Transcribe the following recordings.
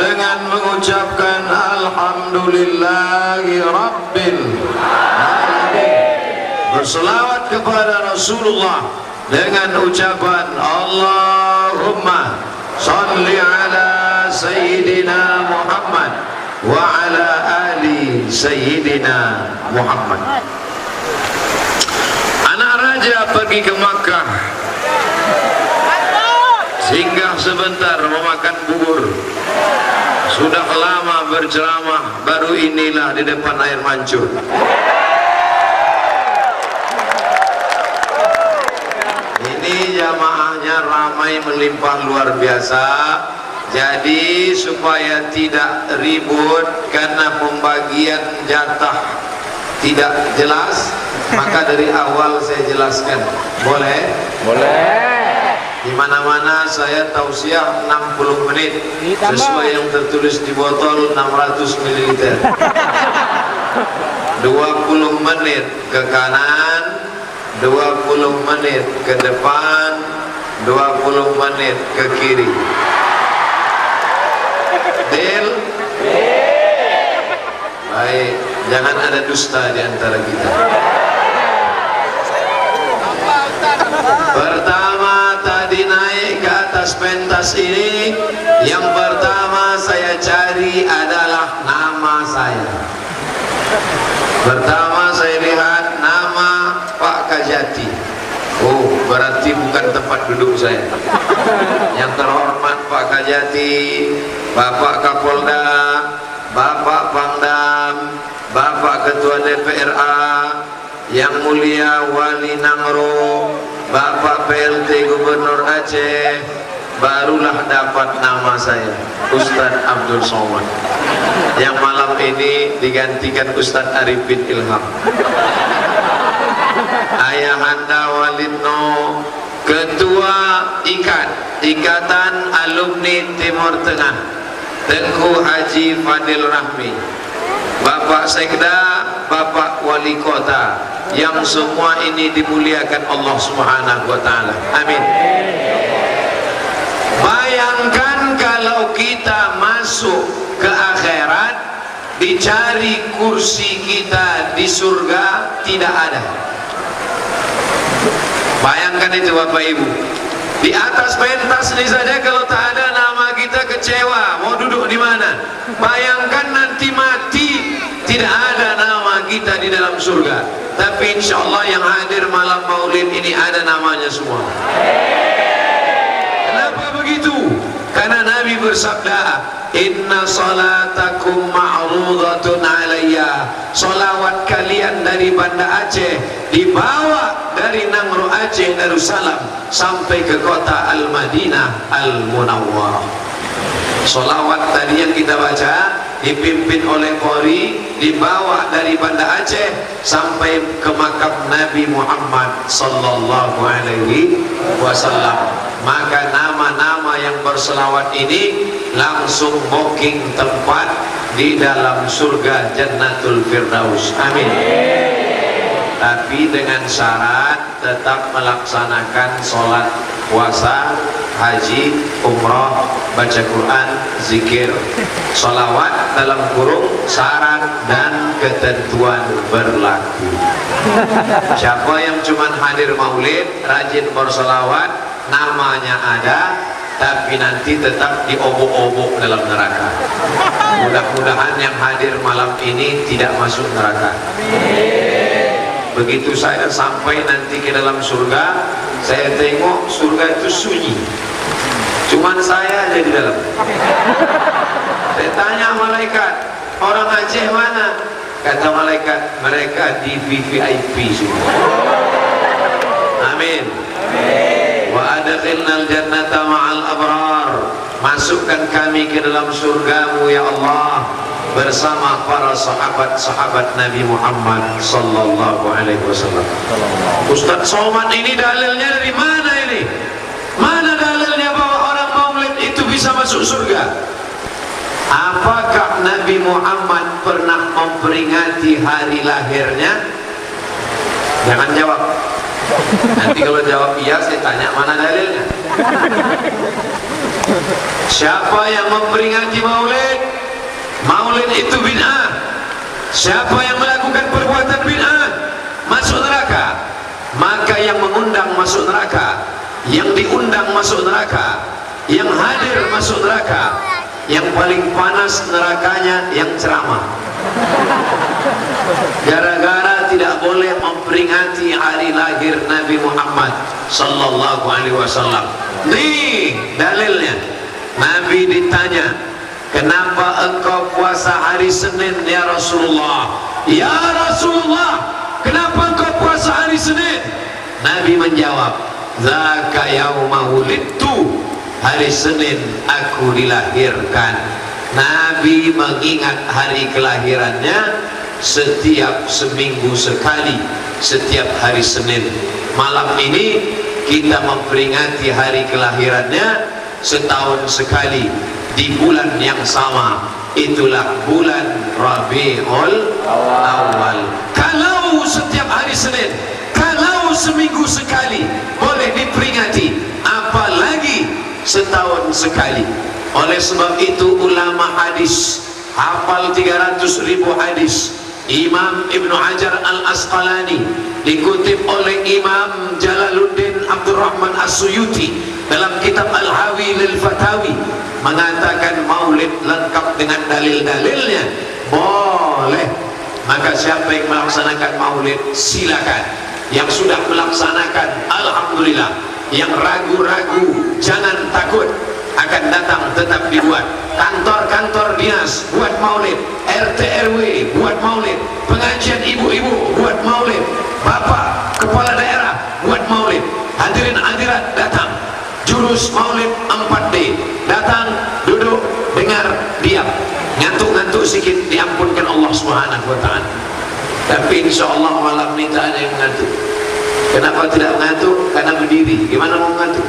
dengan mengucapkan alhamdulillahi rabbil alamin. Berselawat kepada Rasulullah dengan ucapan Allahumma salli ala sayyidina Muhammad wa ala ali sayyidina Muhammad. Anak raja pergi ke Makkah, singgah sebentar memakan bubur. Sudah lama berceramah, baru inilah di depan air mancur. Ini jamaahnya ramai melimpah luar biasa. Jadi supaya tidak ribut karena pembagian jatah tidak jelas, maka dari awal saya jelaskan. Boleh? Boleh. Di mana-mana saya tausiah 60 menit sesuai yang tertulis di botol 600 ml. 20 menit ke kanan, 20 menit ke depan, 20 menit ke kiri. Deal? Baik, jangan ada dusta di antara kita. Pertama tadi naik ke atas pentas ini, yang pertama saya cari adalah nama saya. Pertama saya lihat nama Pak Kajati. Oh, berarti bukan tempat duduk saya. Yang terhormat Pak Kajati, Bapak Kapolda, Bapak Pangdam, Bapak Ketua DPRA, Yang Mulia Wali Nangro, Bapak PLT Gubernur Aceh, barulah dapat nama saya, Ustadz Abdul Somad. Yang malam ini digantikan Ustadz Arifin Ilham. Ayahanda Walidno, Ketua Ikatan Alumni Timur Tengah, Tengku Haji Fadil Rahmi, Bapak Sekda, Bapak Wali Kota, yang semua ini dimuliakan Allah Subhanahu wa Ta'ala. Amin. Bayangkan kalau kita masuk ke akhirat, dicari kursi kita di surga, tidak ada. Bayangkan itu Bapak Ibu. Di atas pentas ini saja kalau tak ada nama kita kecewa, mau duduk di mana? Bayangkan nanti mati, tidak ada nama kita di dalam surga. Tapi insya Allah yang hadir malam maulid ini ada namanya semua. Kenapa begitu? Karena Nabi bersabda, inna salatakum ma'rudatun alayya. Salawat kalian dari Banda Aceh dibawa dari Nangro Aceh Darussalam sampai ke kota Al-Madinah Al-Munawwarah. Salawat tadi yang kita baca dipimpin oleh Qori, dibawa dari Banda Aceh sampai ke makam Nabi Muhammad sallallahu alaihi wasallam. Maka nama-nama yang berselawat ini langsung booking tempat di dalam surga Jannatul Firdaus. Amin. Tapi dengan syarat tetap melaksanakan sholat, puasa, haji, umrah, baca Quran, zikir, sholawat dalam kurung syarat dan ketentuan berlaku. Siapa yang cuma hadir maulid, rajin bersolawat, namanya ada, tapi nanti tetap diobok-obok dalam neraka. Mudah-mudahan yang hadir malam ini tidak masuk neraka. Begitu saya sampai nanti ke dalam surga, saya tengok surga itu sunyi, cuman saya aja di dalam. Saya tanya malaikat, orang Aceh mana? Kata malaikat, mereka di VVIP semua. Amin. Wa adkhilnal jannata ma'al abrar. Masukkan kami ke dalam surgamu ya Allah bersama para sahabat-sahabat Nabi Muhammad sallallahu alaihi wasallam. Ustaz Somad ini dalilnya dari mana ini? Mana dalilnya bahwa orang maulid itu bisa masuk surga? Apakah Nabi Muhammad pernah memperingati hari lahirnya? Jangan jawab. Nanti kalau jawab iya, saya tanya mana dalilnya. Siapa yang memperingati maulid, maulid itu bid'ah. Siapa yang melakukan perbuatan bid'ah masuk neraka. Maka yang mengundang masuk neraka, yang diundang masuk neraka, yang hadir masuk neraka. Yang paling panas nerakanya yang ceramah, gara-gara tidak boleh memperingati hari lahir Nabi Muhammad sallallahu alaihi wasallam. Nih dalilnya. Nabi ditanya, kenapa engkau puasa hari Senin ya Rasulullah? Ya Rasulullah, kenapa engkau puasa hari Senin? Nabi menjawab, zaka yauma wulidtu, hari Senin aku dilahirkan. Nabi mengingat hari kelahirannya setiap seminggu sekali, setiap hari Senin. Malam ini kita memperingati hari kelahirannya setahun sekali di bulan yang sama. Itulah bulan Rabiul Awal. Kalau setiap hari Senin, kalau seminggu sekali boleh diperingati, apalagi setahun sekali. Oleh sebab itu ulama hadis hafal 300.000 hadis. Imam Ibnu Hajar Al-Asqalani dikutip oleh Imam Jalaluddin Abdurrahman As-Suyuti dalam kitab Al-Hawi lil Fatawi mengatakan maulid lengkap dengan dalil-dalilnya boleh. Maka siapa yang melaksanakan maulid silakan. Yang sudah melaksanakan alhamdulillah. Yang ragu-ragu jangan takut, akan datang tetap dibuat. Kantor-kantor dinas buat maulid, RT RW buat maulid, pengajian ibu-ibu buat maulid, bapak kepala daerah buat maulid, hadirin hadirat datang, jurus maulid 4D datang, duduk, dengar, diam, ngantuk-ngantuk sedikit diampunkan Allah Subhanahu wa ta'ala. Tapi insya Allah malam ini tak ada yang ngantuk. Kenapa tidak mengantuk? Karena berdiri. Gimana mau mengantuk?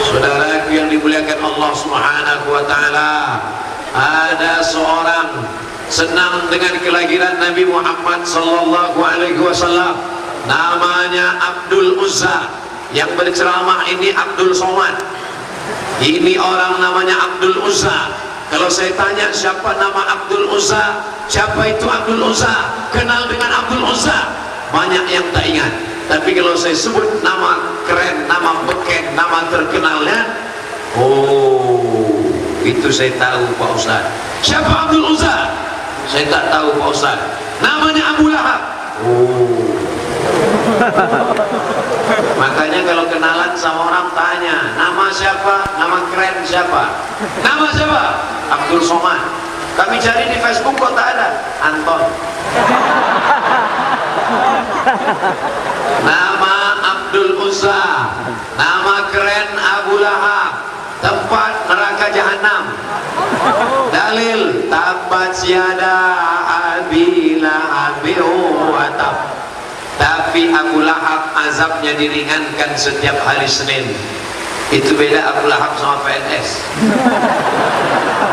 Saudara yang dimuliakan Allah Subhanahu wa ta'ala, ada seorang senang dengan kelahiran Nabi Muhammad sallallahu alaihi wasallam, namanya Abdul Uzza. Yang berceramah ini Abdul Somad. Ini orang namanya Abdul Uzza. Kalau saya tanya siapa nama Abdul Uzza, siapa itu Abdul Uzza, kenal dengan Abdul Uzza, banyak yang tak ingat. Tapi kalau saya sebut nama keren, nama beken, nama terkenalnya, oh itu saya tahu Pak Ustaz. Siapa Abdul Uzza? Saya tak tahu Pak Ustaz. Namanya Abu Lahab. Oh. Makanya kalau kenalan sama orang tanya, nama siapa? Nama keren siapa? Nama siapa? Abdul Somad. Kami cari di Facebook kok tak ada. Anton. Nama Abdul Uzza, nama keren Abu Lahab, tempat neraka jahanam. Dalil tabat yada abi lahabin wa tab. Tapi Abu Lahab azabnya diringankan setiap hari Senin. Itu beda Abu Lahab sama PNS.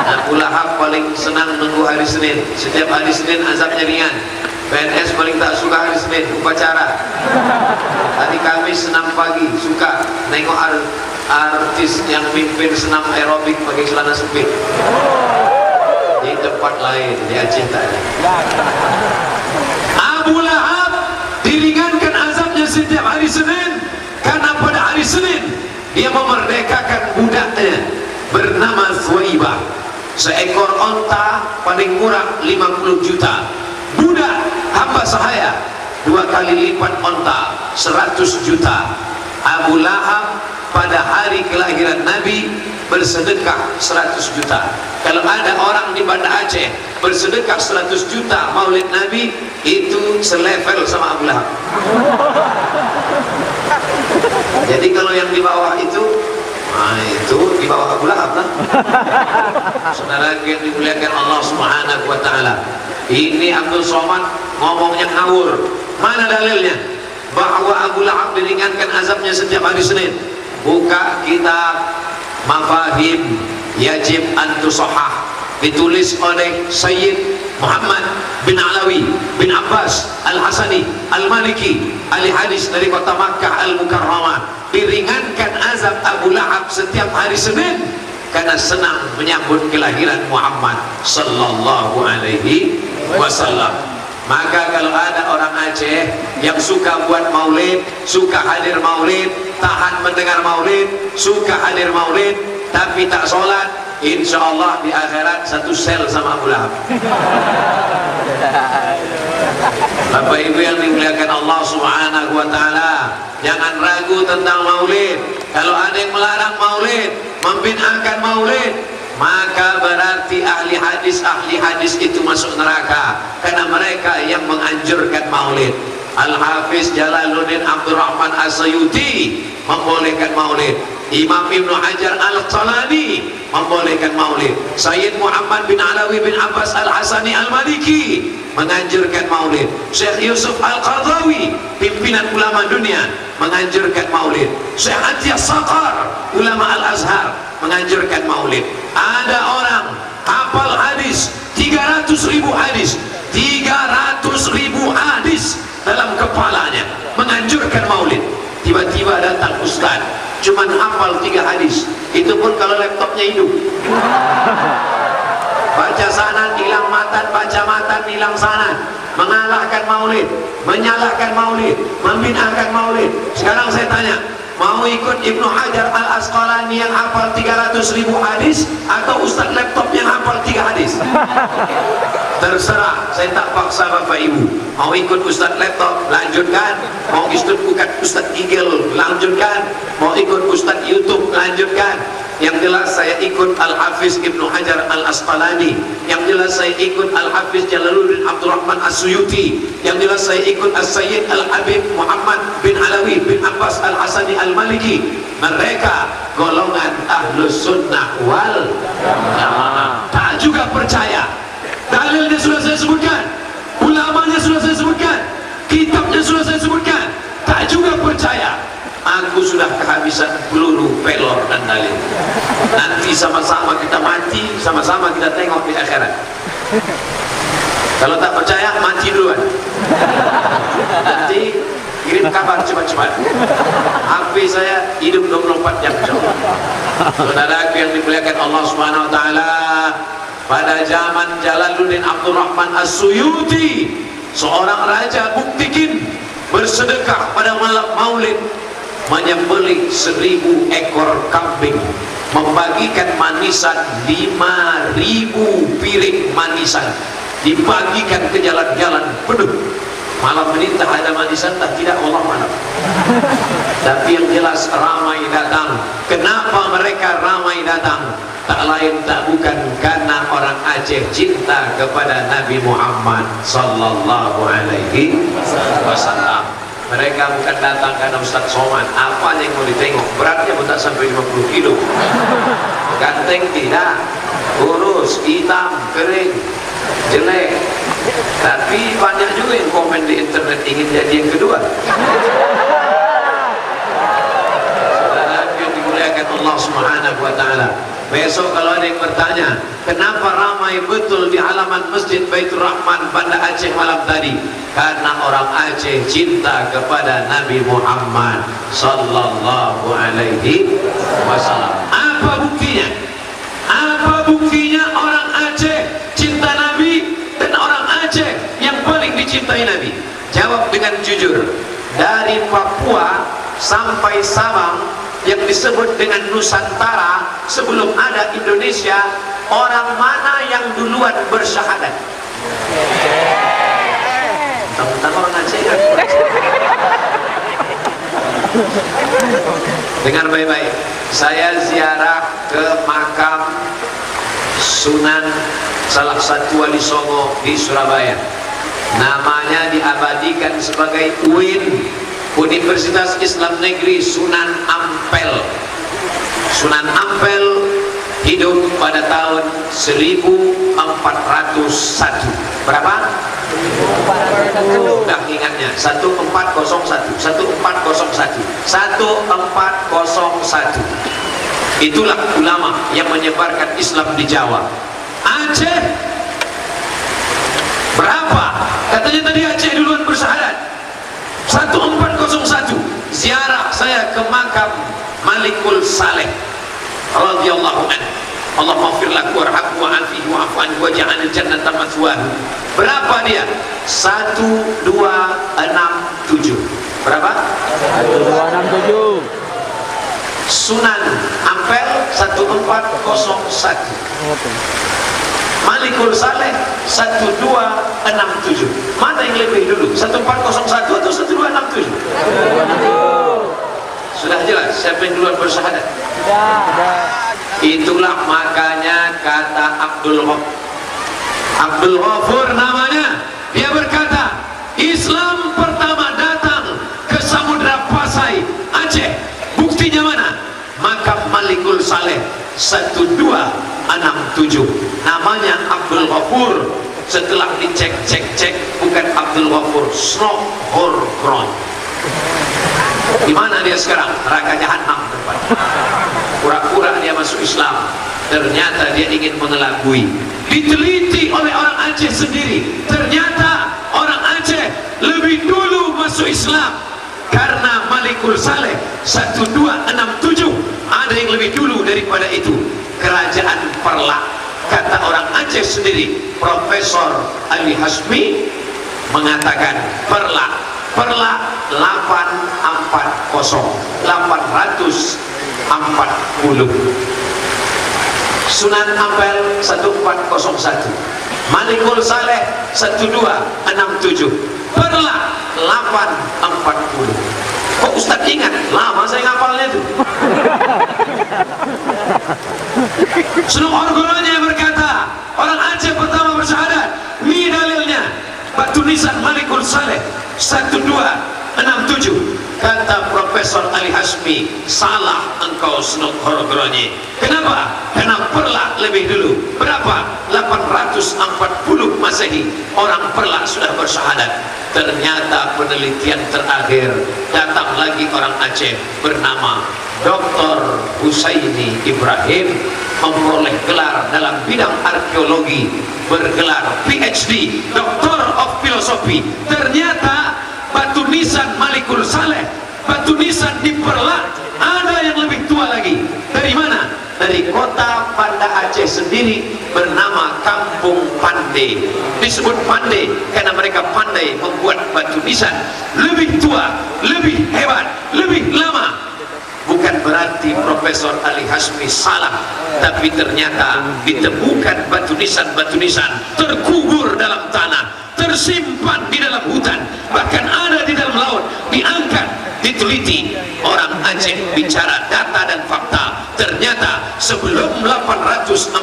Abu Lahab paling senang nunggu hari Senin. Setiap hari Senin azabnya ringan. PNS paling tak suka hari Senin, upacara. Hari Kamis senam pagi, suka nengok artis yang mimpin senam aerobik pakai celana sempit. Di tempat lain, di Aceh tak ada. Abu Lahab diringankan azabnya setiap hari Senin karena pada hari Senin dia memerdekakan budaknya bernama Thuwaibah. Seekor onta paling murah 50 juta. Budak hamba sahaya 2 kali lipat onta 100 juta. Abu Lahab pada hari kelahiran Nabi bersedekah 100 juta. Kalau ada orang di Banda Aceh bersedekah 100 juta maulid Nabi, itu selevel sama Abu Lahab. Jadi kalau yang di bawah itu, nah itu di bawah Abu Lahab lah. Saudara yang dimuliakan Allah Subhanahu wa ta'ala, ini Abdul Somad ngomongnya ngawur. Mana dalilnya bahwa Abu Lahab diringankan azabnya setiap hari Senin? Buka kitab Mafahim Yajib Antusahah ditulis oleh Sayyid Muhammad bin Alawi bin Abbas Al-Hasani Al-Maliki, ahli hadis dari kota Makkah Al-Mukarramah, diringankan azab Abu Lahab setiap hari Senin karena senang menyambut kelahiran Muhammad sallallahu alaihi wasallam. Maka kalau ada orang Aceh yang suka buat maulid, suka hadir maulid, tahan mendengar maulid, suka hadir maulid tapi tak sholat, insya Allah di akhirat satu sel sama Abu Lahab. Bapak Ibu yang dimuliakan Allah Subhanahu wa taala, jangan ragu tentang maulid. Kalau ada yang melarang maulid, membid'ahkan maulid, maka berarti ahli hadis itu masuk neraka karena mereka yang menganjurkan maulid. Al-Hafiz Jalaluddin Abdurrahman As-Suyuti membolehkan maulid, Imam Ibnu Hajar Al-Asqalani membolehkan maulid, Sayyid Muhammad bin Alawi bin Abbas Al-Hasani Al-Maliki menganjurkan maulid, Syekh Yusuf Al-Qardawi pimpinan ulama dunia menganjurkan maulid, Syekh Atiyah Saqar ulama Al-Azhar menganjurkan maulid. Ada orang hafal hadis 300.000 hadis, 300.000 hadis dalam kepalanya, menganjurkan maulid. Tiba-tiba datang ustaz cuman hafal 3 hadis, itu pun kalau laptopnya hidup. Baca sana hilang matan, baca matan hilang sana, mengalahkan maulid, menyalahkan maulid, membid'ahkan maulid. Sekarang saya tanya, mau ikut Ibnu Hajar Al-Asqalani yang hafal 300.000 hadis atau ustaz laptop yang hafal 3 hadis? Terserah, saya tak paksa Bapak Ibu. Mau ikut ustaz laptop, lanjutkan. Mau ikut bukan ustaz Igel, lanjutkan. Mau ikut ustaz YouTube, lanjutkan. Yang jelas saya ikut Al-Hafiz Ibnu Hajar Al-Asqalani, yang jelas saya ikut Al-Hafiz Jalaluddin Abdurrahman As-Suyuti, yang jelas saya ikut As-Sayyid Al-Habib Muhammad bin Alawi bin Abbas Al-Hasani Al-Maliki. Mereka golongan Ahlus Sunnah wal Jamaah. Tak juga percaya, dalilnya sudah saya sebutkan, ulamanya sudah saya sebutkan, kitabnya sudah saya sebutkan, tak juga percaya. Aku sudah kehabisan peluru, pelor dan dalil. Nanti sama-sama kita mati, sama-sama kita tengok di akhirat. Kalau tak percaya, mati duluan. Nanti kirim kabar cepat-cepat. HP saya hidup 24 jam. Saudaraku yang dimuliakan Allah Subhanahu wa taala, pada zaman Jalaluddin Abdurrahman As-Suyuti, seorang raja buktikin bersedekah pada malam maulid, menyembelih 1.000 ekor kambing, membagikan manisan 5.000 piring manisan, dibagikan ke jalan-jalan penuh. Malam menitah ada manisan tak tidak, Allah malam. Tapi yang jelas ramai datang. Kenapa mereka ramai datang? Tak lain tak bukan karena orang Aceh cinta kepada Nabi Muhammad sallallahu alaihi wasallam. Mereka bukan datang karena Ustaz Somad. Apa yang mau ditengok? Beratnya pun tak sampai 50 kilo. Ganteng tidak, kurus, hitam, kering, jelek. Tapi banyak juga yang komen di internet ingin jadi yang kedua. Saudara yang dimuliakan Allah Subhanahu wa taala, besok kalau ada yang bertanya, kenapa ramai betul di halaman Masjid Baitur Rahman Banda Aceh malam tadi? Karena orang Aceh cinta kepada Nabi Muhammad sallallahu alaihi wasallam. Apa buktinya? Apa buktinya orang Aceh cinta Nabi dan orang Aceh yang paling dicintai Nabi? Jawab dengan jujur. Dari Papua sampai Sabang yang disebut dengan Nusantara sebelum ada Indonesia, orang mana yang duluan bersyahadat? Tentang orang Aceh kan? Dengar baik-baik, saya ziarah ke makam Sunan salah satu wali Songo di Surabaya. Namanya diabadikan sebagai UIN, Universitas Islam Negeri Sunan Ampel. Sunan Ampel hidup pada tahun 1401. Berapa? 1401. Dah ingatnya, 1401. 1401. Itulah ulama yang menyebarkan Islam di Jawa. Ada Aceh berapa? Katanya tadi Aceh duluan bersyahadat. 1401 ziarah saya ke makam Malikul Saleh radhiyallahu anhu. Allah maghfir lahu warhamhu wa'afihi wa'fu anhu waj'alil jannata mathwahu. Berapa dia? 1267. Berapa? 1267. Sunan Ampel 1401. Malikul Saleh 1267. Mana yang lebih dulu? 1401 atau 1267? Sudah jelas siapa yang duluan bersyahadat? Sudah. Itulah makanya kata Abdul Ghafur namanya, dia berkata Islam pertama datang ke Samudra Pasai, Aceh. Buktinya mana? Makam Malikul Saleh 1267. Namanya Abdul Ghafur. Setelah dicek bukan Abdul Ghafur, Snokhorgron. Di mana dia sekarang? Neraka Jahanam tempat. Pura-pura dia masuk Islam, ternyata dia ingin mengelabui. Diteliti oleh orang Aceh sendiri, ternyata orang Aceh lebih dulu masuk Islam. Karena Malikul Saleh 1267 ada yang lebih dulu daripada itu, Kerajaan Perlak. Kata orang Aceh sendiri, Profesor Ali Hasmi mengatakan Perlak 840. Sunan Ampel 1401, Malikul Saleh 1267, Perlak 840. Kok Ustaz ingat? Lama saya ngapalnya itu. Snokhorgronnya berkata orang Aceh pertama bersyahadat. Ini dalilnya, batu nisan Malikul Saleh 1267. Kata Profesor Ali Hasmi, salah engkau Snokhorgronnya. Kenapa? Karena Perlak lebih dulu. Berapa? 840 Masehi orang Perlak sudah bersyahadat. Ternyata penelitian terakhir, datang lagi orang Aceh bernama Dr. Husaini Ibrahim, memperoleh gelar dalam bidang arkeologi, bergelar PhD, Doctor of Philosophy. Ternyata batu nisan Malikul Saleh, batu nisan di Perlak ada yang lebih tua lagi. Dari mana? Dari kota Banda Aceh sendiri, bernama Kampung Pandai. Disebut Pandai karena mereka pandai membuat batu nisan lebih tua, lebih hebat, lebih lama. Bukan berarti Profesor Ali Hasmi salah, tapi ternyata ditemukan batu nisan terkubur dalam tanah, tersimpan di dalam hutan, bahkan ada di dalam laut, diangkat, diteliti. Orang Aceh bicara data dan fakta. Ternyata sebelum 840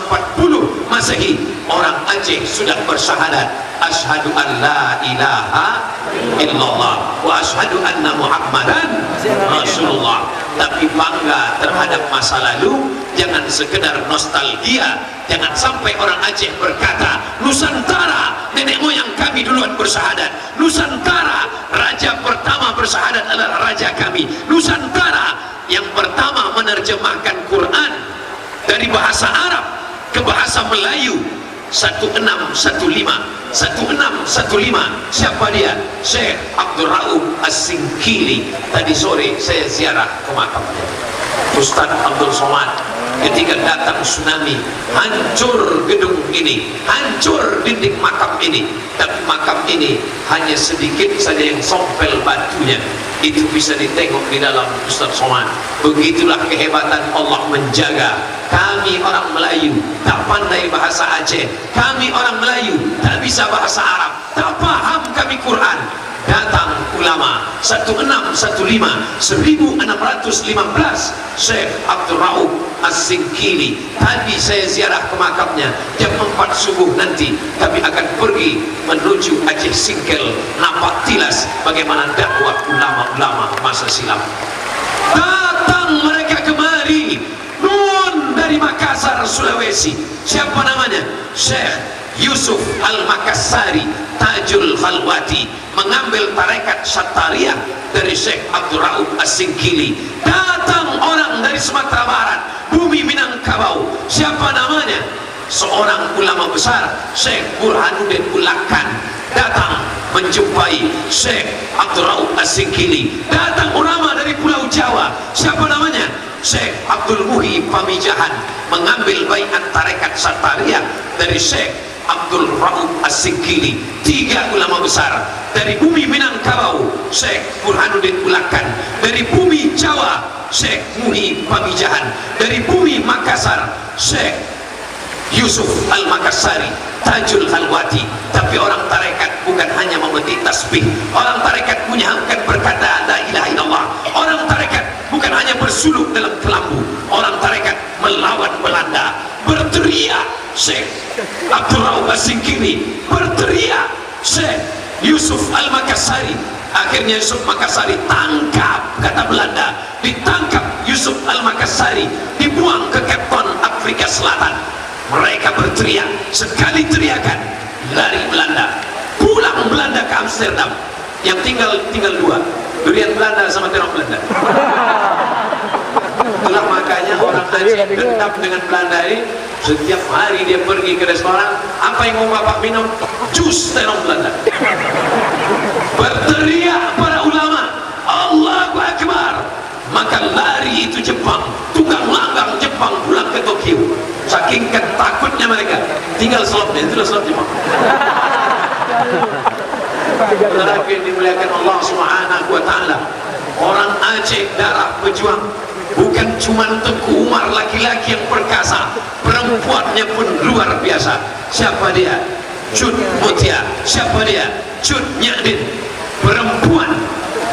Masehi orang Aceh sudah bersyahadat, asyhadu an la ilaha illallah wa asyhadu anna muhammadan rasulullah. Tapi bangga terhadap masa lalu, jangan sekedar nostalgia. Jangan sampai orang Aceh berkata Nusantara nenek moyang kami duluan bersyahadat, Nusantara raja pertama bersyahadat adalah raja kami, Nusantara yang pertama menerjemahkan Quran dari bahasa Arab ke bahasa Melayu 1615. Siapa dia? Syekh Abdul Rauf As-Singkili. Tadi sore saya ziarah ke makamnya. Ustaz Abdul Somad ketika datang tsunami, hancur gedung ini, hancur dinding makam ini, tapi makam ini hanya sedikit saja yang sompel batunya. Itu bisa ditengok di dalam Ustaz Somad. Begitulah kehebatan Allah menjaga. Kami orang Melayu tak pandai bahasa Aceh, kami orang Melayu tak bisa bahasa Arab, tak paham kami Quran. Datang ulama 1615 Syekh Abdul Rauf As-Singkili. Tadi saya ziarah ke makamnya jam 4 subuh nanti. Kami akan pergi menuju Aceh Singkel, nampak tilas bagaimana dakwah ulama-ulama masa silam. Datang mereka kemari nun dari Makassar, Sulawesi. Siapa namanya? Syekh Yusuf Al-Makassari Tajul Khalwati, mengambil tarekat Syattariyah dari Syekh Abdul Rauf As-Singkili. Datang orang dari Sumatera Barat, bumi Minangkabau. Siapa namanya? seorang ulama besar, Syekh Burhanuddin Ulakan, datang menjumpai Syekh Abdul Rauf As-Singkili. Datang ulama dari Pulau Jawa, siapa namanya? Syekh Abdul Muhi Pamijahan, mengambil baiat tarekat Satariyah dari Syekh Abdul Rauf As-Singkili. 3 ulama besar dari bumi Minangkabau, Syekh Burhanuddin Ulakan, dari bumi Jawa, Syekh Muhi Pamijahan, dari bumi Makassar, Syekh Yusuf Al-Makassari, Tajul Halwati. Tapi orang tarekat bukan hanya memetik tasbih, orang tarekat menyahamkan berkata la ilaha illallah, orang tarekat bukan hanya bersuluk dalam kelambu, orang tarekat melawan Belanda. Berteriak Syekh Abdul Rauf As-Singkili, berteriak Syekh Yusuf Al-Makassari. Akhirnya Yusuf Makassari tangkap, kata Belanda, ditangkap Yusuf Al-Makassari, dibuang ke Cape Town, Afrika Selatan. Mereka berteriak, sekali teriakan lari Belanda, pulang Belanda ke Amsterdam. Yang tinggal 2, durian Belanda sama terong Belanda. Itulah makanya orang Aceh dendam dengan Belanda ini. Setiap hari dia pergi ke restoran, apa yang mau bapak minum? Jus terong Belanda. Berteriak para ulama, Allahu Akbar. Maka lari itu Jepang, tukang langgang Jepang pulang ke Tokyo. Saking takutnya mereka, tinggal slopnya, itulah slop Jepang. Saudara yang dimuliakan Allah Subhanahu wa Ta'ala, orang Aceh darah pejuang. Bukan cuma Tengku Umar laki-laki yang perkasa, perempuannya pun luar biasa. Siapa dia? Cut Mutia. Siapa dia? Cut Nyadin. Perempuan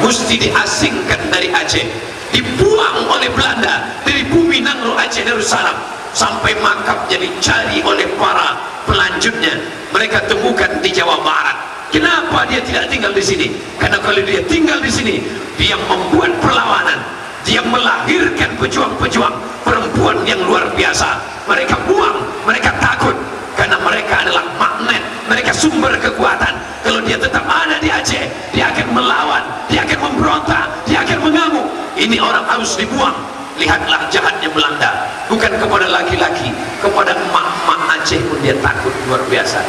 mesti diasingkan dari Aceh, dibuang oleh Belanda dari bumi Nangro Aceh Darussalam, sampai makabnya dicari oleh para pelanjutnya. Mereka temukan di Jawa Barat. Kenapa dia tidak tinggal di sini? Karena kalau dia tinggal di sini, dia membuat perlawanan, dia melahirkan pejuang-pejuang perempuan yang luar biasa. Mereka buang, mereka takut, karena mereka adalah magnet, mereka sumber kekuatan. Kalau dia tetap ada di Aceh, dia akan melawan, dia akan memberontak, dia akan mengamuk. Ini orang harus dibuang. Lihatlah jahatnya Belanda, bukan kepada laki-laki, kepada emak-emak Aceh pun dia takut luar biasa.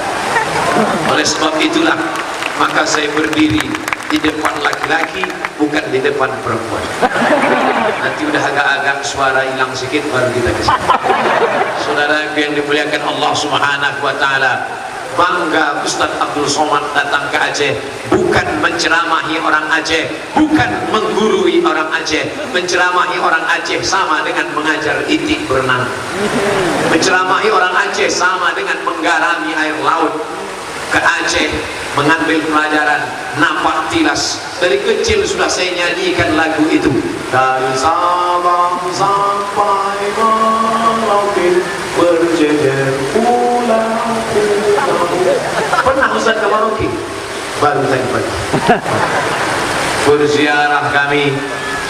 Oleh sebab itulah maka saya berdiri di depan laki-laki, bukan di depan perempuan. Nanti udah agak-agak suara hilang sedikit baru kita kesini. Saudara yang dimuliakan Allah Subhanahu wa Ta'ala, bangga Ustaz Abdul Somad datang ke Aceh, bukan menceramahi orang Aceh, bukan menggurui orang Aceh. Menceramahi orang Aceh sama dengan mengajar itik berenang. Menceramahi orang Aceh sama dengan menggarami air laut. Ke Aceh mengambil pelajaran napak tilas. Dari kecil sudah saya nyanyikan lagu itu. Dari Sabang sampai Merauke, berjejer pulau-pulau. Pernah Ustaz ke Merauke? Baru tadi pagi. Berziarah kami,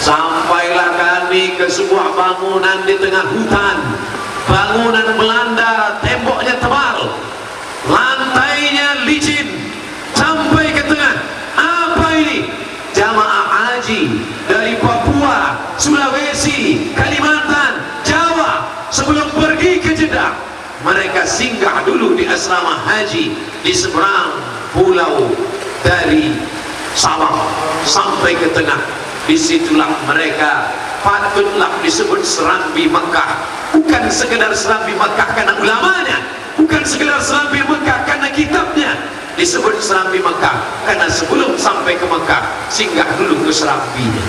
sampailah kami ke sebuah bangunan di tengah hutan. Bangunan Belanda, temboknya tebal, lantainya licin sampai ke tengah. Apa ini? Jamaah haji dari Papua, Sulawesi, Kalimantan, Jawa. Sebelum pergi ke Jeddah, mereka singgah dulu di asrama haji di seberang pulau dari Sabang sampai ke tengah. Disitulah mereka patutlah disebut Serambi Mekah. Bukan sekedar Serambi Mekah karena ulamanya, bukan sekedar Serambi Mekah karena kitabnya. Disebut Serambi Mekah karena sebelum sampai ke Mekah singgah dulu ke Serambinya.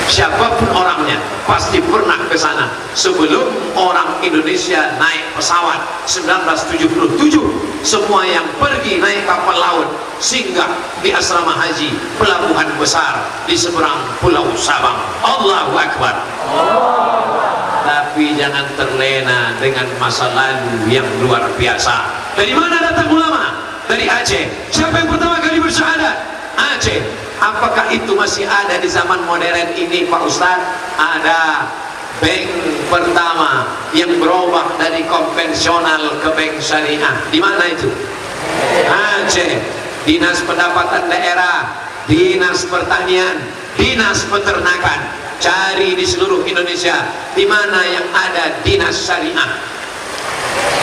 Siapapun orangnya pasti pernah ke sana sebelum orang Indonesia naik pesawat 1977. Semua yang pergi naik kapal laut singgah di asrama haji pelabuhan besar di seberang Pulau Sabang. Allahu Akbar. Tapi jangan terlena dengan masa lalu yang luar biasa. Dari mana datang ulama? Dari Aceh. Siapa yang pertama kali bersyahadat? Aceh. Apakah itu masih ada di zaman modern ini Pak Ustaz? Ada. Bank pertama yang berubah dari konvensional ke bank syariah. Di mana itu? Aceh. Dinas Pendapatan Daerah, Dinas Pertanian, Dinas Peternakan. Cari di seluruh Indonesia di mana yang ada dinas syariah.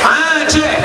Aceh,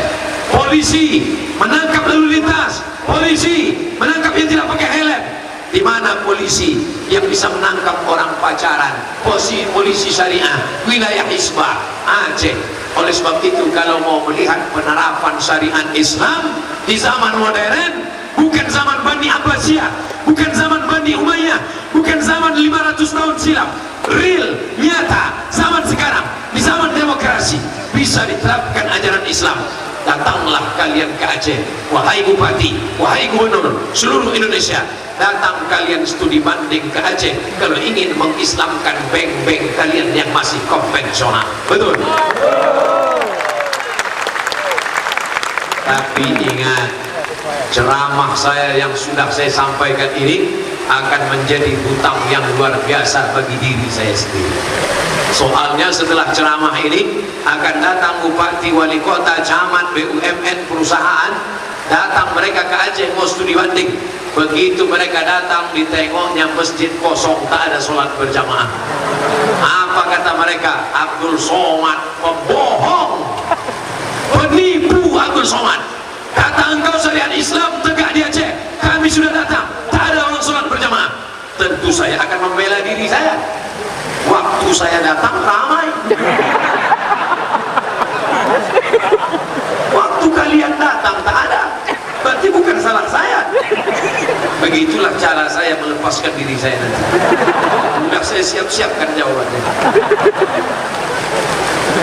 polisi menangkap lalu lintas, polisi menangkap yang tidak pakai helm. Di mana polisi yang bisa menangkap orang pacaran? Polisi syariah, wilayah Hisbah, Aceh. Oleh sebab itu, kalau mau melihat penerapan syariat Islam di zaman modern, bukan zaman Bani Abbasiyah, bukan zaman Bani Umayyah, bukan zaman 500 tahun silam, real, nyata, zaman sekarang, di zaman demokrasi, bisa diterapkan ajaran Islam. Datanglah kalian ke Aceh, wahai bupati, wahai gubernur seluruh Indonesia, datang kalian studi banding ke Aceh kalau ingin mengislamkan bank-bank kalian yang masih konvensional. Betul? Tapi ingat, ceramah saya yang sudah saya sampaikan ini akan menjadi hutang yang luar biasa bagi diri saya sendiri. Soalnya setelah ceramah ini akan datang bupati, wali kota, camat, BUMN, perusahaan, datang mereka ke Aceh mau studi banding. Begitu mereka datang, ditengoknya masjid kosong, tak ada sholat berjamaah. Apa kata mereka? Abdul Somad pembohong, penipu. Abdul Somad, kata engkau syariat Islam tegak di Aceh, kami sudah datang, tak ada orang sholat berjamaah. Tentu saya akan membela diri saya. Waktu saya datang ramai, waktu kalian datang tak ada, berarti bukan salah saya. Begitulah cara saya melepaskan diri saya nanti. Sudah saya siap-siapkan jawabannya.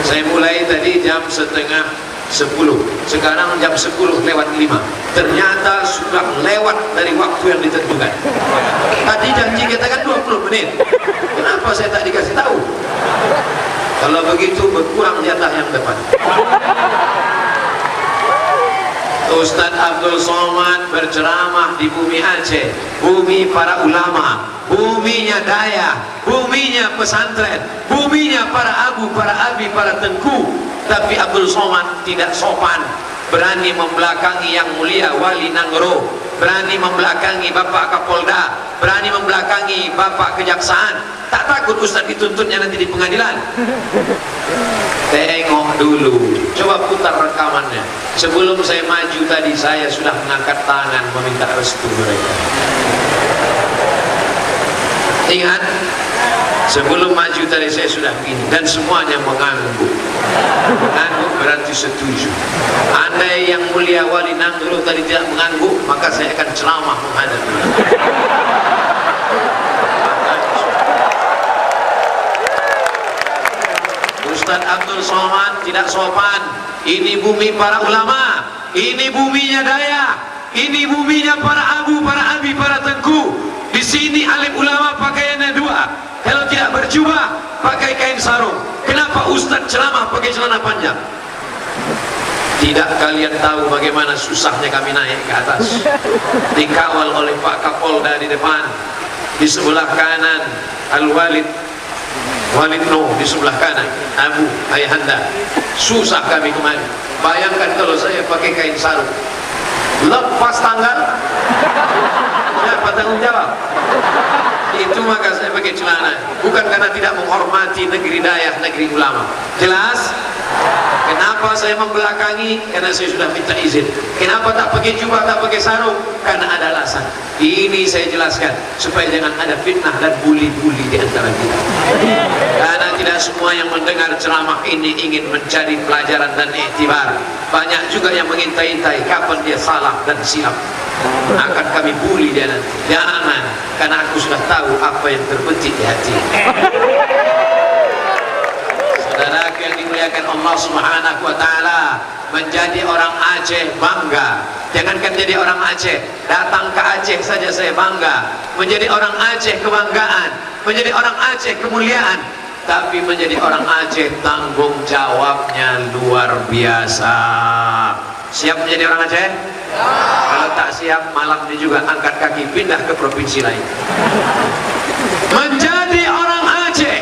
Saya mulai tadi jam 9:30, sekarang jam 10:05. Ternyata sudah lewat dari waktu yang ditentukan. Tadi janji kita kan 20 menit. Kenapa saya tak dikasih tahu? Kalau begitu berkurang jatah yang depan. Ustadz Abdul Somad berceramah di bumi Aceh, bumi para ulama, buminya daya, buminya pesantren, buminya para abu, para abi, para tengku. Tapi Abdul Somad tidak sopan, berani membelakangi yang mulia Wali Nanggro, berani membelakangi Bapak Kapolda, berani membelakangi Bapak Kejaksaan. Tak takut Ustadz dituntutnya nanti di pengadilan. Tengok dulu, coba putar rekamannya. Sebelum saya maju tadi, saya sudah mengangkat tangan meminta restu mereka. Ingat, sebelum maju tadi saya sudah begini, dan semuanya mengangguk. Mengangguk berarti setuju. Andai yang mulia Wali Nanggro tadi tidak mengangguk, maka saya akan ceramah menghadap dia. Ustadz Abdul Somad tidak sopan. Ini bumi para ulama, ini buminya daya, ini buminya para abu, para abi, para tengku. Di sini alim ulama pakaiannya dua, kalau tidak berjubah pakai kain sarung. Kenapa Ustadz ceramah pakai celana panjang? Tidak kalian tahu bagaimana susahnya kami naik ke atas, dikawal oleh Pak Kapolda di depan, di sebelah kanan Al-Walid Walid Nuh, di sebelah kanan Abu Ayahanda. Susah kami kemari. Bayangkan kalau saya pakai kain sarung, lepas tanggal, siapa tanggung jawab? Itu maka saya pakai celana, bukan karena tidak menghormati negeri daya, negeri ulama. Jelas? Kenapa saya membelakangi? Karena saya sudah minta izin. Kenapa tak pakai jubah, tak pakai sarung? Karena ada alasan. Ini saya jelaskan supaya jangan ada fitnah dan bully-bully di antara kita. Karena tidak semua yang mendengar ceramah ini ingin mencari pelajaran dan iktibar. Banyak juga yang mengintai-intai kapan dia salah dan silap. Akan kami bully dia nanti. Jangan, karena aku sudah tahu apa yang terbetik di hati. Saudara yang dimuliakan Allah Subhanahu wa Ta'ala, menjadi orang Aceh bangga. Jangankan jadi orang Aceh, datang ke Aceh saja saya bangga. Menjadi orang Aceh kebanggaan, menjadi orang Aceh kemuliaan. Tapi menjadi orang Aceh tanggung jawabnya luar biasa. Siap menjadi orang Aceh? Kalau tak siap, malam ini juga angkat kaki pindah ke provinsi lain. Menjadi orang Aceh,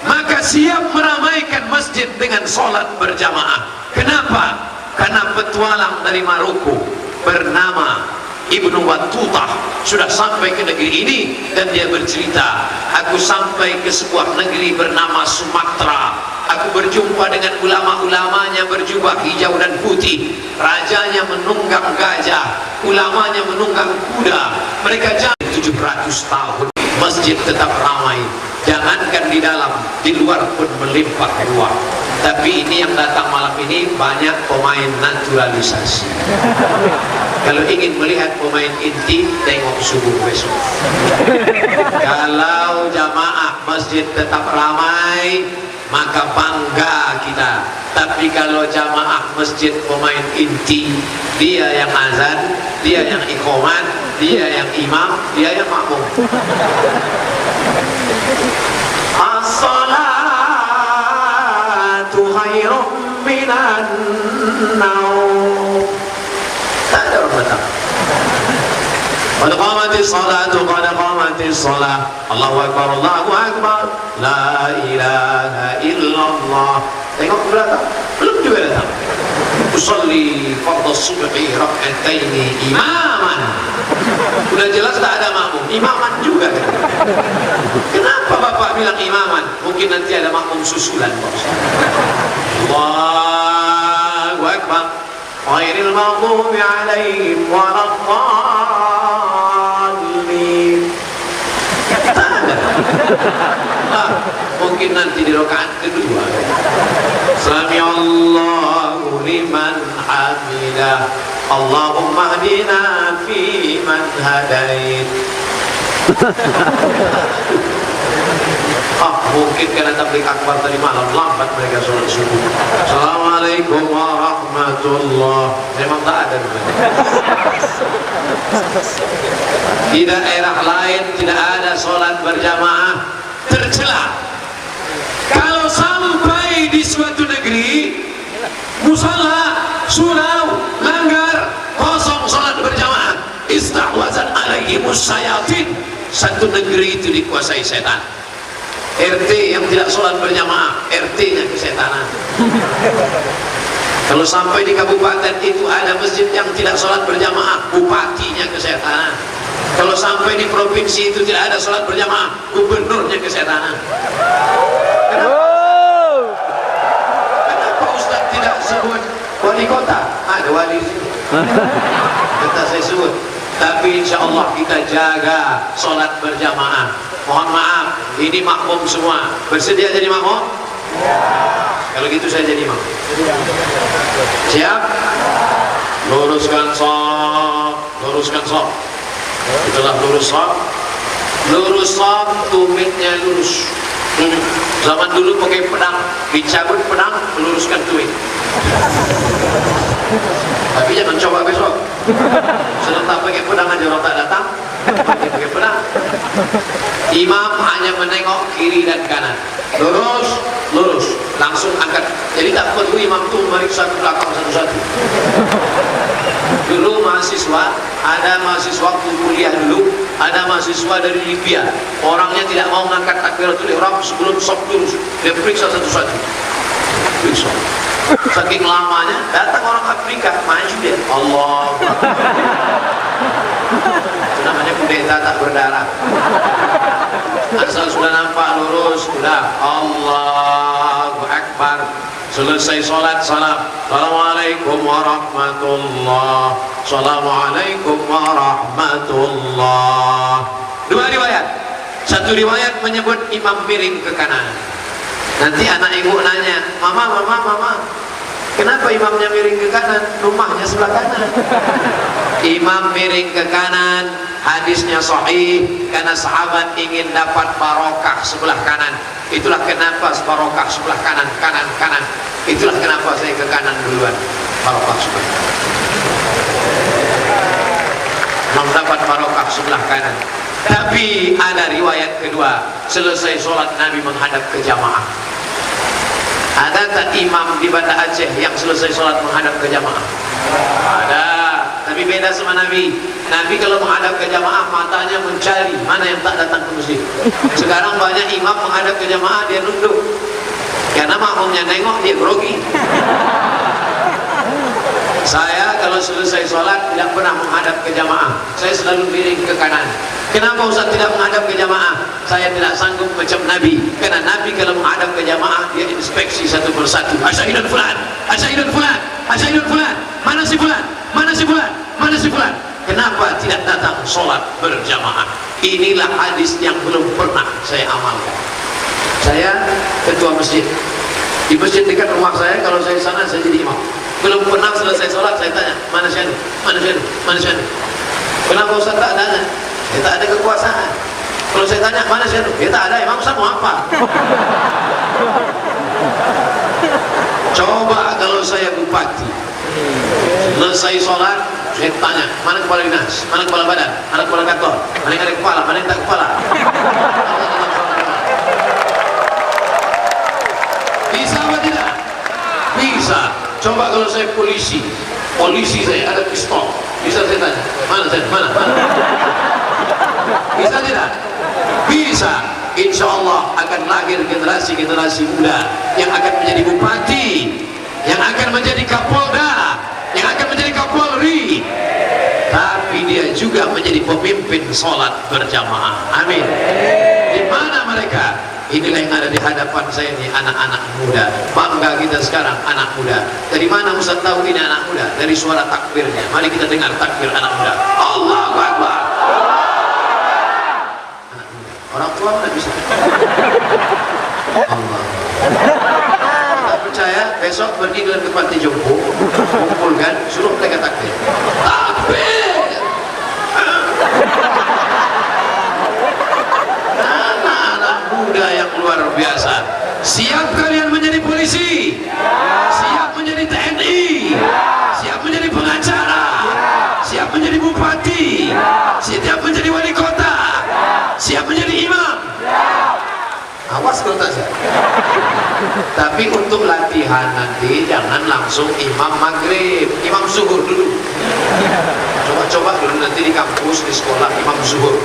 maka siap meramaikan masjid dengan sholat berjamaah. Kenapa? Karena petualang dari Maroko bernama Ibnu Battuta sudah sampai ke negeri ini, dan dia bercerita, aku sampai ke sebuah negeri bernama Sumatera. Aku berjumpa dengan ulama-ulamanya berjubah hijau dan putih. Rajanya menunggang gajah, ulamanya menunggang kuda. Mereka jalan 700 tahun. Masjid tetap ramai. Jangankan di dalam, di luar pun melimpah ruah. Tapi ini yang datang malam ini banyak pemain naturalisasi. Kalau ingin melihat pemain inti, tengok subuh besok. Kalau jamaah masjid tetap ramai, maka bangga kita. Tapi kalau jamaah masjid pemain inti, dia yang azan, dia yang iqamat, dia yang imam, dia yang makmum. As-salatu khairum minan naum. Tak ada orang datang. Qad qamatis salatu, qad qamatis salah. Allahu akbar, Allahu akbar. La ilaha illallah. Tengok ke belakang, belum juga datang. Usalli fardhu subhi rak'ataini imaman. Sudah jelas tak ada makmum, imaman juga. Kenapa Bapak bilang imaman? Mungkin nanti ada makmum susulan, Pak Ustaz. Allahu akbar. Ghairil maghdubi 'alaihim waladdallin. Mungkin nanti di rakaat kedua. Sami Allahu liman hamidah. Allahumma hdina fi man hadait. Mungkin karena tabligh akbar tadi malam lambat mereka sholat subuh. Assalamualaikum warahmatullah. Memang tak ada. Di daerah lain tidak ada sholat berjamaah tercela. Kalau sampai di suatu negeri musalla, surau, langgar, kosong sholat berjamaah, istahwazan alaihimus syayatin. Satu negeri itu dikuasai setan. RT yang tidak sholat berjamaah, RT-nya kesetanan. Kalau sampai di kabupaten itu ada masjid yang tidak sholat berjamaah, bupatinya kesetanan. Kalau sampai di provinsi itu tidak ada sholat berjamaah, gubernurnya kesetanan. Kenapa Ustaz tidak sebut wali kota? Ada wali sini. Kita saya sebut. Tapi insya Allah kita jaga sholat berjamaah. Mohon maaf, ini makmum semua. Bersedia jadi makmum? Ya. Kalau gitu saya jadi makmum. Siap? Luruskan shaf, luruskan shaf. Itulah lurus shaf. Lurus shaf, tumitnya lurus. Zaman dulu pakai pedang, dicabut pedang, meluruskan tumit. Tapi jangan coba besok. Setelah pakai pedang aja orang tak datang. Pakai pedang. Imam hanya menengok kiri dan kanan. Lurus, lurus, langsung angkat. Jadi tak perlu imam itu meriksa ke belakang satu-satu. Dulu mahasiswa, ada mahasiswa kuliah dulu, ada mahasiswa dari Libya. Orangnya tidak mau mengangkat takbiratul ihram sebelum shaf lurus. Dia periksa satu-satu. Periksa. Saking lamanya, datang orang Afrika, maju dia. Allah. Itu namanya kudeta tak berdarah. Asal sudah nampak lurus, sudah Allahu Akbar. Selesai sholat, salam. Assalamualaikum warahmatullah. Assalamualaikum warahmatullah. Dua riwayat. Satu riwayat menyebut imam miring ke kanan. Nanti anak ibu nanya, mama, kenapa imamnya miring ke kanan? Rumahnya sebelah kanan. Imam miring ke kanan, hadisnya sahih, karena sahabat ingin dapat barokah sebelah kanan. Itulah kenapa barokah sebelah kanan. Itulah kenapa saya ke kanan duluan, barokah sebelah kanan. Mau dapat barokah sebelah kanan. Tapi ada riwayat kedua, selesai sholat Nabi menghadap ke jamaah. Ada tak imam di Banda Aceh yang selesai sholat menghadap ke jamaah? Ada, tapi beda sama Nabi. Nabi kalau menghadap ke jamaah matanya mencari mana yang tak datang ke masjid. Sekarang banyak imam menghadap ke jamaah dia nunduk, karena makmumnya nengok dia grogi. Saya kalau selesai sholat tidak pernah menghadap ke jamaah, saya selalu miring ke kanan. Kenapa Ustaz tidak menghadap ke jamaah? Saya tidak sanggup macam Nabi, karena Nabi kalau menghadap ke jamaah dia inspeksi satu persatu. Asyhadun fulan, asyhadun fulan, asyhadun fulan, mana si fulan, mana si fulan, mana si fulan. Kenapa tidak datang sholat berjamaah? Inilah hadis yang belum pernah saya amalkan. Saya ketua masjid, di masjid dekat rumah saya, kalau saya sana saya jadi imam. Belum pernah selesai sholat saya tanya, mana syahdu, mana syahdu, mana syahdu. Kenapa Ustaz tak ada? Ya tak ada kekuasaan. Kalau saya tanya mana syahdu, ya tak ada, emang Ustaz mau apa? Coba kalau saya bupati, selesai sholat saya tanya, mana kepala dinas, mana kepala badan, mana kepala kantor, mana yang ada kepala, mana yang tak kepala. Bisa apa tidak? Bisa. Coba kalau saya polisi saya ada pistol, bisa saya tanya, mana saya, mana? Bisa tidak? Bisa. Insya Allah akan lahir generasi-generasi muda yang akan menjadi bupati, yang akan menjadi kapolda, yang akan menjadi kapolri, tapi dia juga menjadi pemimpin sholat berjamaah. Amin. Di mana mereka? Inilah yang ada di hadapan saya ini, anak-anak muda. Bangga kita sekarang, anak muda. Dari mana Ustaz tahu ini anak muda? Dari suara takbirnya. Mari kita dengar takbir anak muda. Allahu Akbar. Anak muda. Orang tua tidak bisa. Allah. Tak percaya? Besok pergi ke tempat dijemput, kumpulkan, suruh mereka takbir. Takbir. Muda yang luar biasa. Siap kalian menjadi polisi, siap menjadi TNI, siap menjadi pengacara, siap menjadi bupati, siap menjadi wali kota, siap menjadi imam. Awas kalau tak siap. Tapi untuk latihan nanti jangan langsung imam maghrib, imam zuhur dulu. Coba-coba dulu nanti di kampus, di sekolah imam zuhur.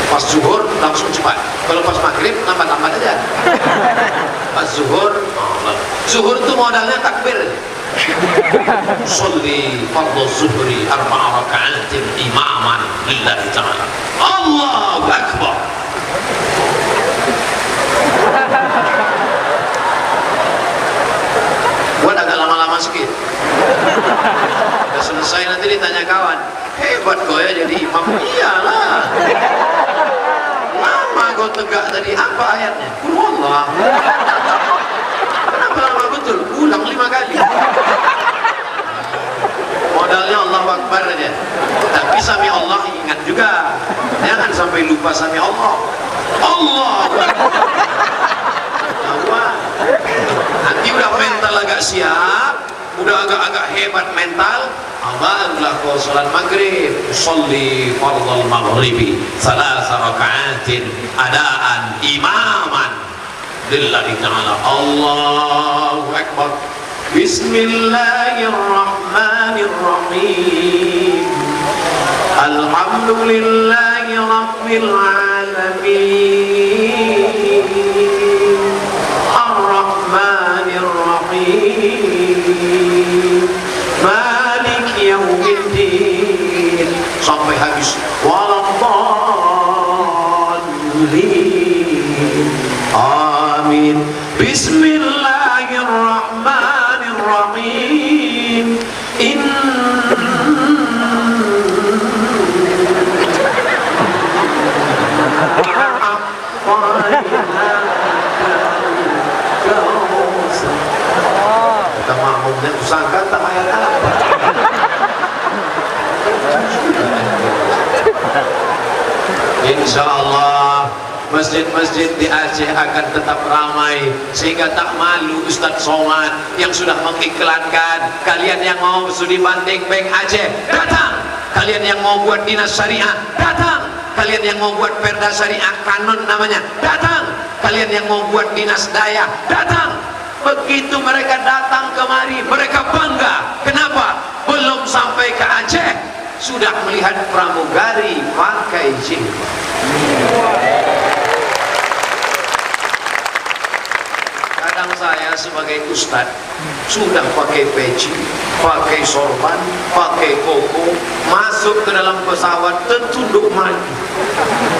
Pas zuhur langsung cepat. Kalau pas maghrib lambat-lambat aja. Pas zuhur, zuhur itu modalnya takbir. Sholli fardhu zuhri arba'a raka'atin imaman lillahi ta'ala. Allahu Akbar. Buat agak lama-lama sedikit. Udah selesai nanti ditanya kawan, hebat kau ya jadi imam. Iyalah. Lama kau tegak tadi, apa ayatnya? Qul Allah. Kenapa lama betul? Ulang 5 kali. Modalnya Allahu Akbar aja. Tapi sami Allah ingat juga. Jangan sampai lupa sami Allah. Allah. Nanti udah mental agak siap, udah agak-agak hebat mental, barulah kau sholat maghrib. Sholli fardhal maghribi thalatha raka'atin adaan imaman lillahi ta'ala. Allahu Akbar. Bismillahirrahmanirrahim. Alhamdulillahi rabbil alamin. Ar-Rahmanir-Rahim. Malik yaumiddin. Sampai habis. Waladdallin. Amin. Bismillahirrahmanirrahim. Kita makmumnya usahkan tak ayat apa. Insya Allah masjid-masjid di Aceh akan tetap ramai, sehingga tak malu Ustadz Somad yang sudah mengiklankan. Kalian yang mau studi banding Bank Aceh, datang. Kalian yang mau buat dinas syariah, datang. Kalian yang mau buat perda syariah kanon namanya, datang. Kalian yang mau buat dinas daya, datang. Begitu mereka datang kemari, mereka bangga. Kenapa? Belum sampai ke Aceh sudah melihat pramugari pakai jilbab. Kadang saya sebagai ustadz sudah pakai peci, pakai sorban, pakai koko, masuk ke dalam pesawat tertunduk maju.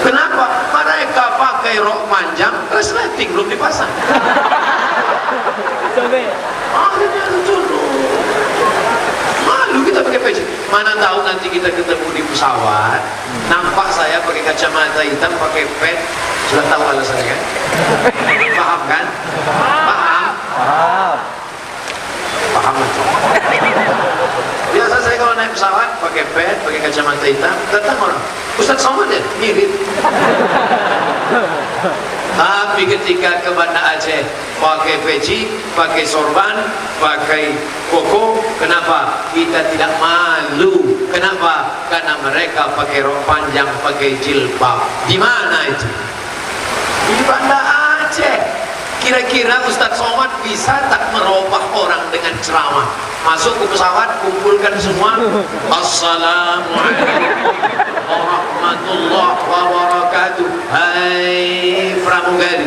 Kenapa? Mereka pakai rok panjang, resleting belum dipasang. Akhirnya tertunduk. Malu kita pakai peci. Mana tahu nanti kita ketemu di pesawat, nampak saya pakai kacamata hitam, pakai pet. Sudah tahu alasannya kan? Paham kan? Paham? Paham itu. Biasa saya kalau naik pesawat pakai pet, pakai kacamata hitam, datang orang, Ustaz Somad ya? Mirip. Tapi ketika ke Banda Aceh pakai peci, pakai sorban, pakai koko, kenapa? Kita tidak malu. Kenapa? Karena mereka pakai rok panjang, pakai jilbab. Di mana itu? Di Banda Aceh. Kira-kira Ustaz Somad bisa tak merubah orang dengan ceramah? Masuk ke pesawat, kumpulkan semua. Assalamualaikum warahmatullahi wabarakatuh. Hai pramugari,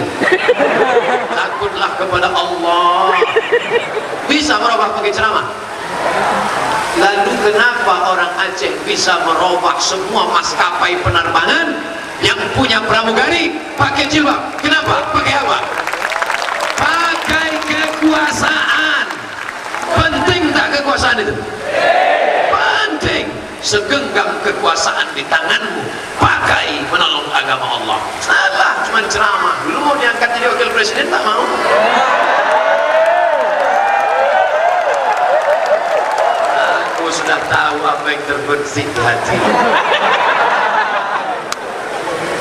takutlah kepada Allah. Bisa merubah pakai ceramah? Lalu kenapa orang Aceh bisa merubah semua maskapai penerbangan yang punya pramugari pakai jilbab? Kenapa? Pakai apa? Pakai kekuasaan. Penting tak kekuasaan itu? Penting. Segenggam kekuasaan di tanganmu, pakai menolong agama Allah. Salah cuma ceramah. Dulu mau diangkat jadi wakil presiden tak mau. Aku sudah tahu apa yang terbersih di hati.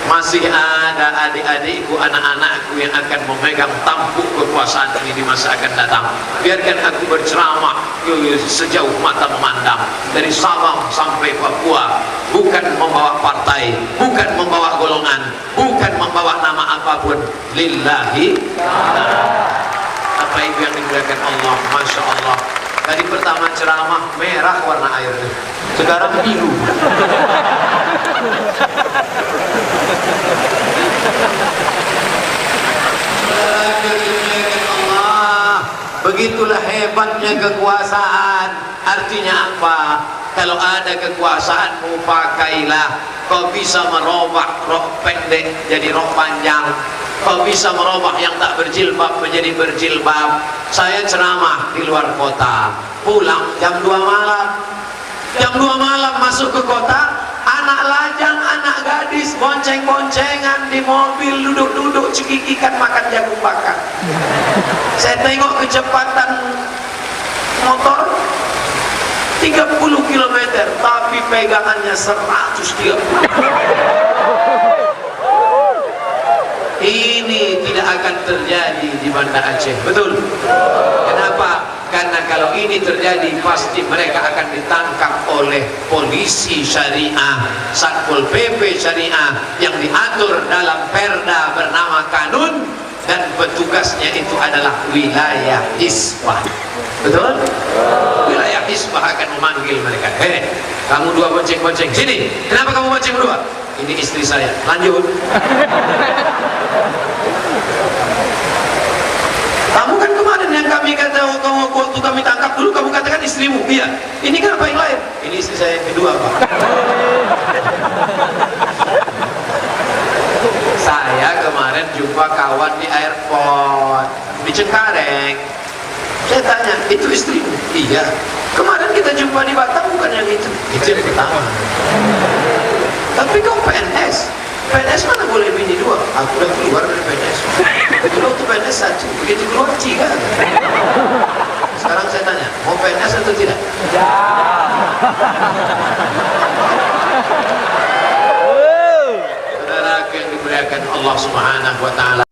Masih ada adik-adikku, anak-anakku yang akan memegang tampuk kekuasaan ini di masa akan datang. Biarkan aku berceramah sejauh mata memandang, dari Sabang sampai Papua, bukan membawa partai, bukan membawa golongan, bukan membawa nama apapun. Lillahi apa itu yang dimuliakan Allah. Masya Allah. Tadi pertama ceramah merah warna airnya, sekarang biru. Allah, begitulah hebatnya kekuasaan. Artinya apa? Kalau ada kekuasaanmu, pakailah. Kau bisa merubah rok pendek jadi rok panjang. Kau bisa merubah yang tak berjilbab menjadi berjilbab. Saya ceramah di luar kota, pulang jam 2 malam. Jam 2 malam masuk ke kota, anak lajang, anak gadis bonceng-boncengan di mobil, duduk-duduk cekikikan makan jagung bakar. Saya tengok kecepatan motor 30 km, tapi pegangannya 130. Ini tidak akan terjadi di Banda Aceh, betul? Kenapa? Karena kalau ini terjadi pasti mereka akan ditangkap oleh polisi syariah, Satpol PP syariah yang diatur dalam perda bernama kanun, dan petugasnya itu adalah wilayah Hisbah. Betul? Wilayah Hisbah akan memanggil mereka. Hei, kamu dua bonceng-bonceng, sini. Kenapa kamu bonceng berdua? Ini istri saya. Lanjut. Kamu kan kemarin yang kami kata waktu kami tangkap dulu, kamu katakan istrimu. Iya. Ini kan apa yang lain? Ini istri saya yang kedua, Pak. Saya kemarin jumpa kawan di airport di Cengkareng. Saya tanya, itu istrimu? Iya. Kemarin kita jumpa di Batam, bukan yang itu? Itu yang pertama. Tapi kau PNS. PNS mana boleh bini dua? Aku udah keluar dari PNS. Dulu waktu PNS 1, begitu keluar 3. Sekarang saya tanya, mau PNS atau tidak? Ya. Saudara yang dimuliakan Allah Subhanahu wa taala.